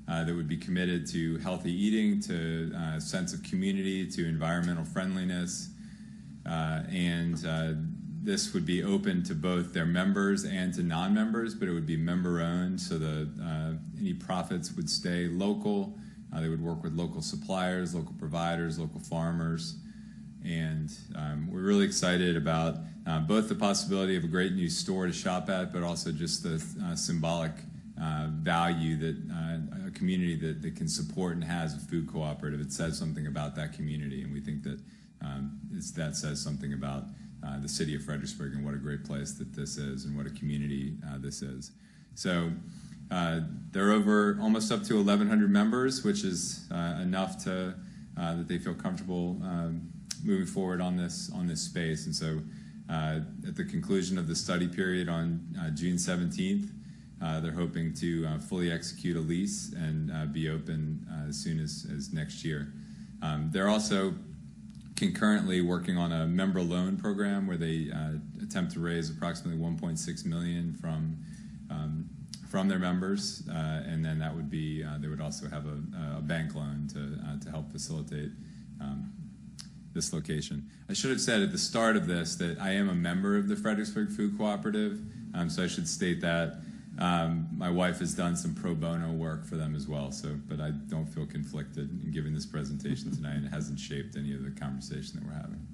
that would be committed to healthy eating, to a sense of community, to environmental friendliness, and this would be open to both their members and to non-members, but it would be member-owned, so any profits would stay local. They would work with local suppliers, local providers, local farmers, and we're really excited about both the possibility of a great new store to shop at, but also just the symbolic value that a community that can support and has a food cooperative. It says something about that community, and we think that that says something about the city of Fredericksburg and what a great place that this is and what a community this is. So they're over almost up to 1,100 members, which is enough to that they feel comfortable moving forward on this space. And so at the conclusion of the study period on June 17th, they're hoping to fully execute a lease and be open as soon as next year. They're also concurrently working on a member loan program where they attempt to raise approximately $1.6 million from their members, and then that would be they would also have a bank loan to help facilitate this location. I should have said at the start of this that I am a member of the Fredericksburg Food Cooperative, so I should state that. My wife has done some pro bono work for them as well, but I don't feel conflicted in giving this presentation tonight, and it hasn't shaped any of the conversation that we're having.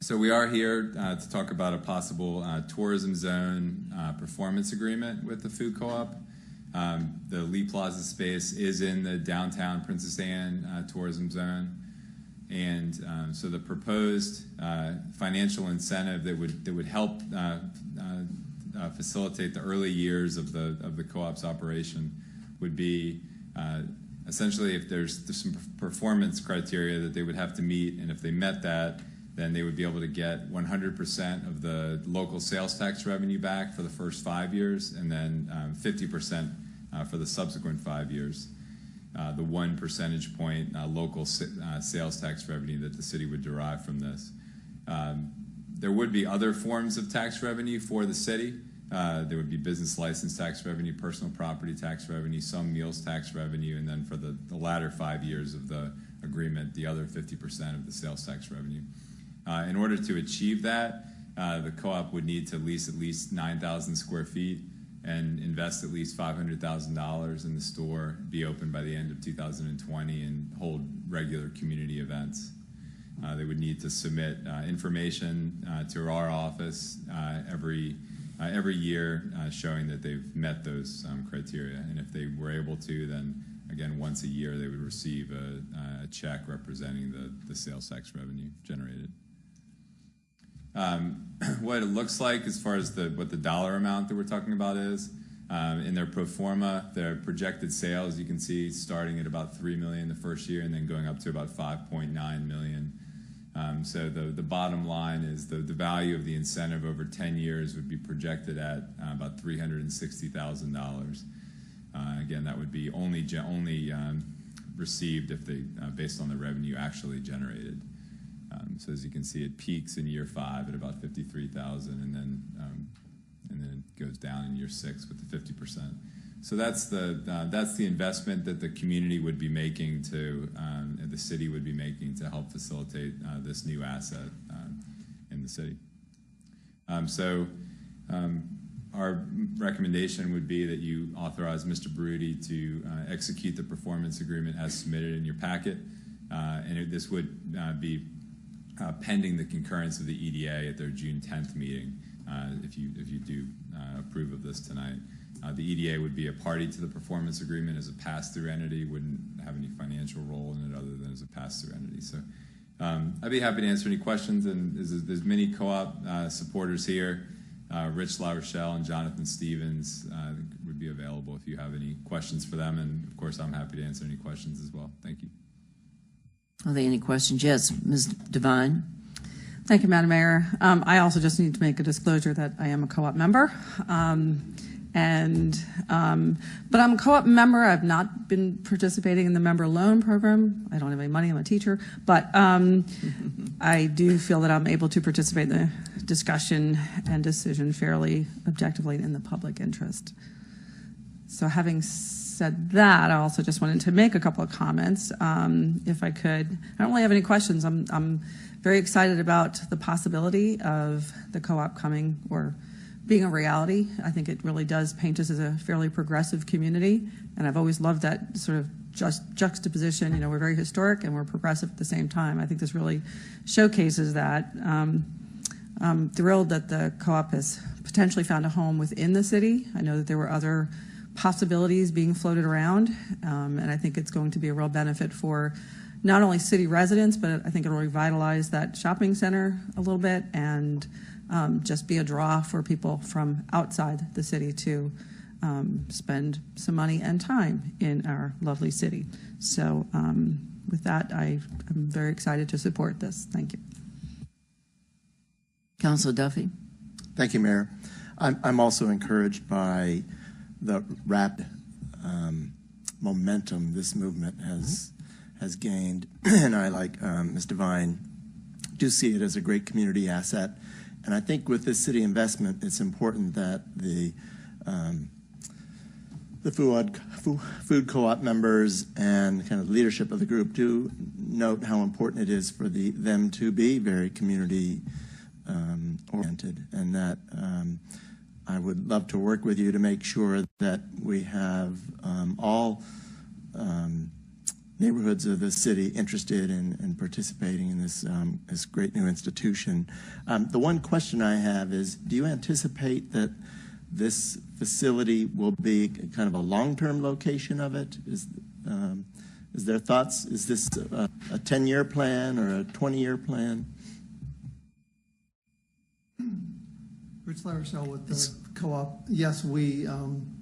So we are here to talk about a possible tourism zone performance agreement with the food co-op. The Lee Plaza space is in the downtown Princess Anne tourism zone, and so the proposed financial incentive that would help facilitate the early years of the co-op's operation would be essentially if there's some performance criteria that they would have to meet, and if they met that, then they would be able to get 100% of the local sales tax revenue back for the first 5 years, and then 50% for the subsequent 5 years. The 1 percentage point local sales tax revenue that the city would derive from this. There would be other forms of tax revenue for the city. There would be business license tax revenue, personal property tax revenue, some meals tax revenue, and then for the latter 5 years of the agreement, the other 50% of the sales tax revenue. In order to achieve that, the co-op would need to lease at least 9,000 square feet and invest at least $500,000 in the store, be open by the end of 2020, and hold regular community events. They would need to submit information to our office every year showing that they've met those criteria. And if they were able to, then again, once a year, they would receive a check representing the sales tax revenue generated. What it looks like as far as what the dollar amount that we're talking about is, in their pro forma, their projected sales, you can see starting at about $3 million the first year and then going up to about $5.9 million. So the bottom line is the value of the incentive over 10 years would be projected at about $360,000. Again, that would be only received if they based on the revenue actually generated. So as you can see, it peaks in year 5 at about $53,000, and then it goes down in year 6 with the 50%. So that's the investment that the community would be making the city would be making to help facilitate this new asset in the city. Our recommendation would be that you authorize Mr. Baruti to execute the performance agreement as submitted in your packet, and this would be pending the concurrence of the EDA at their June 10th meeting. If you do approve of this tonight. The EDA would be a party to the performance agreement as a pass-through entity, wouldn't have any financial role in it other than as a pass-through entity. So I'd be happy to answer any questions, and there's many co-op supporters here. Rich Larochelle and Jonathan Stevens would be available if you have any questions for them, and of course I'm happy to answer any questions as well. Thank you. Are there any questions? Yes, Ms. Devine. Thank you, Madam Mayor. I also just need to make a disclosure that I am a co-op member. But I'm a co-op member. I've not been participating in the member loan program. I don't have any money. I'm a teacher. But I do feel that I'm able to participate in the discussion and decision fairly objectively in the public interest. So having said that, I also just wanted to make a couple of comments, if I could. I don't really have any questions. I'm very excited about the possibility of the co-op coming or being a reality. I think it really does paint us as a fairly progressive community, and I've always loved that sort of juxtaposition. You know, we're very historic and we're progressive at the same time. I think this really showcases that. I'm thrilled that the co-op has potentially found a home within the city. I know that there were other possibilities being floated around, and I think it's going to be a real benefit for not only city residents, but I think it'll revitalize that shopping center a little bit and just be a draw for people from outside the city to spend some money and time in our lovely city. So with that, I'm very excited to support this. Thank you. Councilor Duffy. Thank you, Mayor. I'm also encouraged by the rapid momentum this movement has gained, and I, like Ms. Devine, do see it as a great community asset. And I think with this city investment, it's important that the food co-op members and kind of leadership of the group do note how important it is for them to be very community oriented, and that I would love to work with you to make sure that we have all neighborhoods of the city interested in participating in this great new institution. The one question I have is, do you anticipate that this facility will be kind of a long-term location of it? Is there thoughts? Is this a 10-year plan or a 20-year plan? Rich Larochelle with the co-op. Yes, we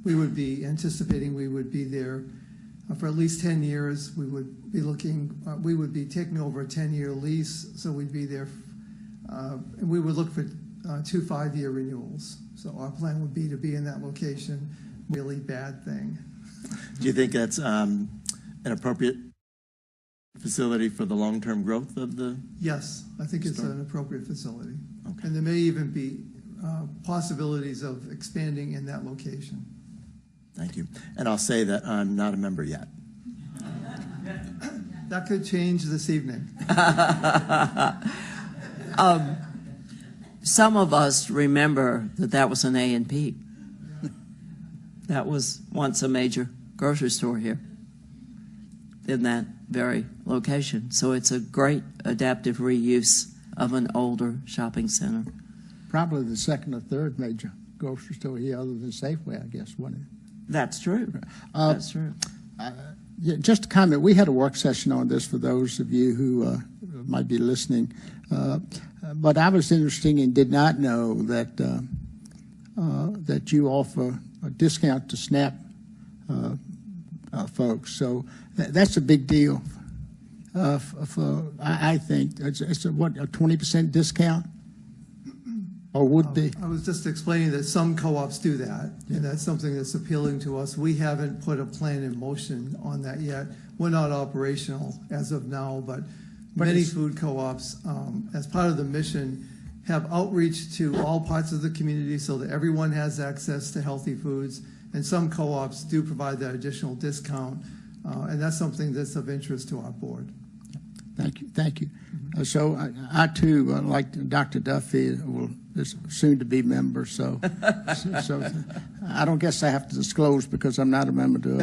would be anticipating we would be there for at least 10 years. We would be we would be taking over a 10-year lease, so we'd be there, and we would look for 2 5-year renewals. So our plan would be to be in that location. Really bad thing. Do you think that's an appropriate facility for the long-term growth of the? Yes, I think it's an appropriate facility. Okay. And there may even be possibilities of expanding in that location. Thank you. And I'll say that I'm not a member yet. That could change this evening. Some of us remember that was an A&P. That was once a major grocery store here in that very location. So it's a great adaptive reuse of an older shopping center. Probably the second or third major grocery store here other than Safeway, I guess, wasn't it? That's true. That's true. Yeah, just a comment. We had a work session on this for those of you who might be listening. But I was interested and did not know that that you offer a discount to SNAP folks. So that's a big deal. I think it's a 20% discount, or would be. I was just explaining that some co-ops do that, and that's something that's appealing to us. We haven't put a plan in motion on that yet. We're not operational as of now, but many food co-ops, as part of the mission, have outreach to all parts of the community so that everyone has access to healthy foods, and some co-ops do provide that additional discount, and that's something that's of interest to our board. Thank you. Thank you. So I too, like Dr. Duffy, will soon to be member. So I don't guess I have to disclose because I'm not a member to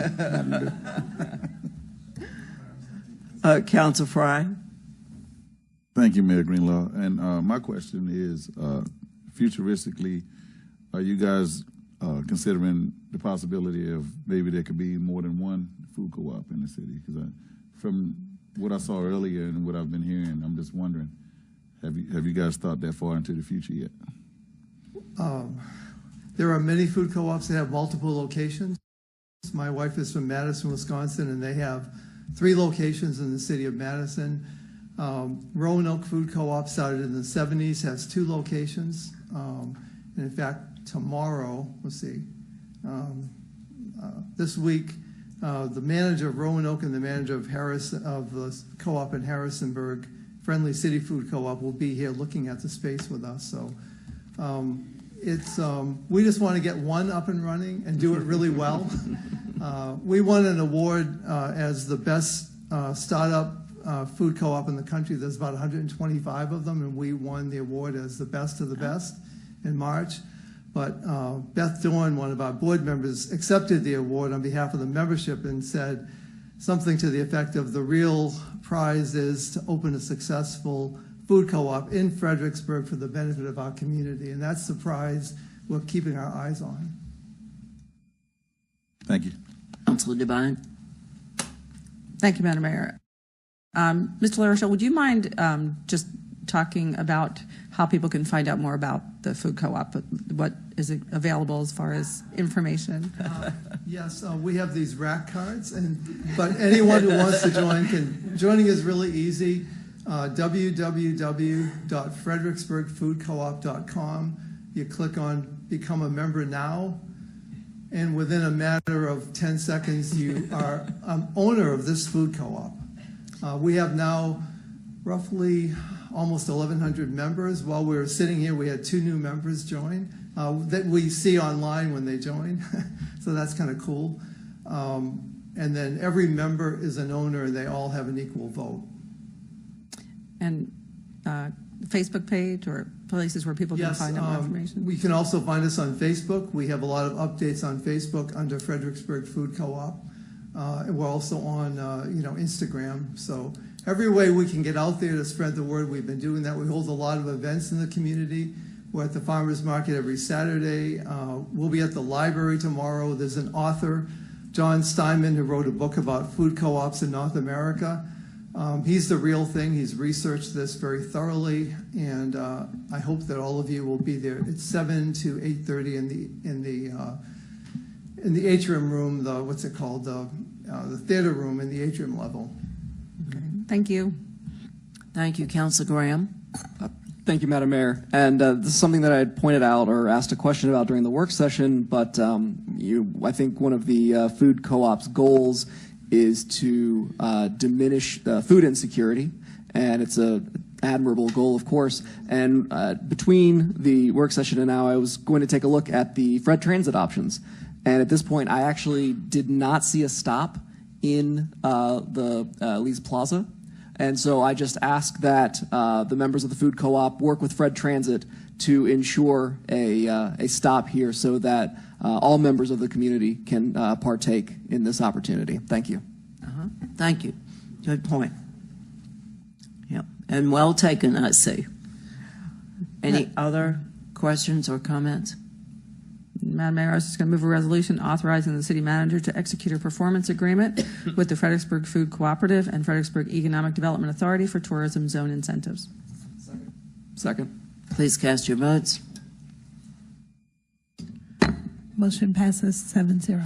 it. Councilor Fry. Thank you, Mayor Greenlaw. And my question is, futuristically, are you guys considering the possibility of maybe there could be more than one food co-op in the city? Because from what I saw earlier and what I've been hearing, I'm just wondering, have you guys thought that far into the future yet? There are many food co-ops that have multiple locations. My wife is from Madison, Wisconsin, and they have 3 locations in the city of Madison. Roanoke Food Co-op started in the 70s, has 2 locations. And in fact, tomorrow, this week, the manager of Roanoke and the manager of the co-op in Harrisonburg, Friendly City Food Co-op, will be here looking at the space with us. So we just want to get one up and running and do it really well. We won an award as the best startup food co-op in the country. There's about 125 of them, and we won the award as the best of the best in March. But Beth Dorn, one of our board members, accepted the award on behalf of the membership and said something to the effect of, the real prize is to open a successful food co-op in Fredericksburg for the benefit of our community. And that's the prize we're keeping our eyes on. Thank you. Councilor Devine. Thank you, Madam Mayor. Mr. Larochelle, would you mind just talking about how people can find out more about the food co-op? What is available as far as information? Yes, we have these rack cards, but anyone who wants to join can. Joining is really easy. www.fredericksburgfoodcoop.com. You click on Become a Member Now, and within a matter of 10 seconds, you are owner of this food co-op. We have now roughly almost 1,100 members. While we were sitting here, we had 2 new members join that we see online when they join. So that's kind of cool. And then every member is an owner, and they all have an equal vote. And Facebook page or places where people can find out more information? We can also find us on Facebook. We have a lot of updates on Facebook under Fredericksburg Food Co-op. And we're also on Instagram. So every way we can get out there to spread the word, we've been doing that. We hold a lot of events in the community. We're at the farmers market every Saturday. We'll be at the library tomorrow. There's an author, John Steinman, who wrote a book about food co-ops in North America. He's the real thing. He's researched this very thoroughly, and I hope that all of you will be there. It's 7 to 8:30 in the atrium room. The theater room in the atrium level. Okay. Thank you. Thank you, Councilor Graham. Thank you, Madam Mayor. And this is something that I had pointed out or asked a question about during the work session, but I think one of the food co-op's goals is to diminish food insecurity, and it's an admirable goal, of course. And between the work session and now, I was going to take a look at the Fred Transit options. And at this point, I actually did not see a stop in the Lee Plaza. And so I just asked that the members of the food co-op work with Fred Transit to ensure a stop here so that all members of the community can partake in this opportunity. Thank you. Thank you. Good point. Yep. And well taken, I see. Any other questions or comments? Madam Mayor, I was just going to move a resolution authorizing the city manager to execute a performance agreement with the Fredericksburg Food Cooperative and Fredericksburg Economic Development Authority for tourism zone incentives. Second. Please cast your votes. Motion passes 7-0.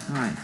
All right.